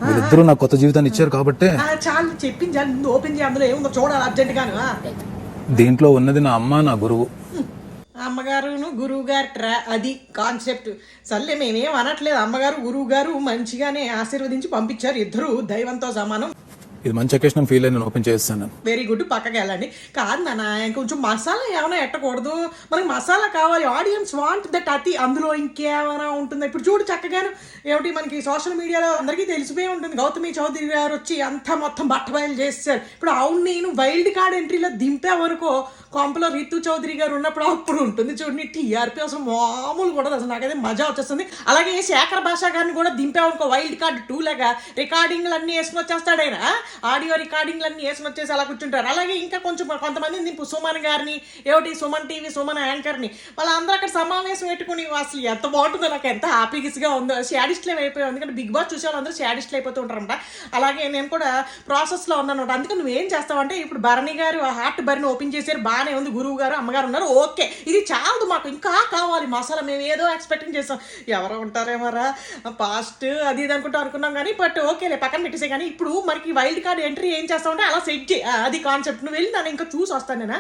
వీళ్ళిద్దరూ నాకు కొత్త జీవితాన్ని ఇచ్చారు కాబట్టి చాలు చెప్పింది చాలు, ముందు ఓపెన్ చేయి, అందులో ఏముందో చూడాలి అర్జెంట్ గాను. దీంట్లో ఉన్నది నా అమ్మ, నా గురువు. అమ్మగారును గురువు గారు అది కాన్సెప్ట్. సర్లే మేమేం అనట్లేదు, అమ్మగారు గురువు గారు మంచిగానే ఆశీర్వదించి పంపించారు, ఇద్దరు దైవంతో సమానం. ఇది మంచి అకేషన్ ఫీల్ అయ్యి నేను ఓపెన్ చేస్తాను. వెరీ గుడ్, పక్కకి వెళ్ళండి. కాదు నాన్న, కొంచెం మసాలా ఏమైనా ఎట్టకూడదు, మనకి మసాలా కావాలి, ఆడియన్స్ వాంట్ దట్. అతి అందులో ఇంకేమైనా ఉంటుందా? ఇప్పుడు చూడు చక్కగాను ఏమిటి మనకి సోషల్ మీడియాలో అందరికీ తెలిసిపోయి ఉంటుంది, గౌతమి చౌదరి గారు వచ్చి అంతా మొత్తం బట్టబయలు చేస్తారు. ఇప్పుడు అవును, నేను వైల్డ్ కార్డ్ ఎంట్రీలో దింపే వరకు కొంపలో రితు చౌదరి గారు ఉన్నప్పుడు అప్పుడు ఉంటుంది చూడండి టీఆర్పీ అసలు మామూలు కూడా అసలు నాకైతే మజా వచ్చేస్తుంది. అలాగే శేఖర్ భాషా గారిని కూడా దింపామనుకో వైల్డ్ కార్డ్ 2 లాగా రికార్డింగ్లు అన్నీ వేసుకుని వచ్చేస్తాడు ఆయన, ఆడియో రికార్డింగ్లు అన్నీ వేసుకుని వచ్చేసి అలా కూర్చుంటారు. అలాగే ఇంకా కొంచెం కొంతమంది దింపు సుమన్ గారిని, ఏమిటి సుమన్ టీవీ సుమన్ యాంకర్ని, వాళ్ళందరూ అక్కడ సమావేశం పెట్టుకుని అసలు ఎంత బాగుంటుందో, నాకు ఎంత హ్యాపీగా ఉందో. షాడిస్ట్లు అయిపోయాం, ఎందుకంటే బిగ్ బాస్ చూసే వాళ్ళందరూ షాడిస్ట్లు అయిపోతూ ఉంటారన్నమాట. అలాగే నేను కూడా ప్రాసెస్లో ఉన్నాను. అందుకని నువ్వేం చేస్తావంటే ఇప్పుడు భరణి గారు హార్ట్ బర్ని ఓపెన్ చేశారు, బాగానే ఉంది, గురువు గారు అమ్మగారు ఉన్నారు, ఓకే. ఇది చాలదు, మాకు ఇంకా కావాలి మసాలా. మేము ఏదో ఎక్స్పెక్టింగ్ చేస్తాం, ఎవరో ఉంటారేమరా పాస్ట్ అది ఇది అనుకున్నాం కానీ, బట్ ఓకేలే పక్కన పెట్టేసే. కానీ ఇప్పుడు మనకి వైల్డ్ కార్డ్ ఎంట్రీ ఏం చేస్తామంటే అలా సెట్ చేయి, అది కాన్సెప్ట్. నువ్వు వెళ్ళి నన్ను ఇంకా చూసి వస్తాను నేనా.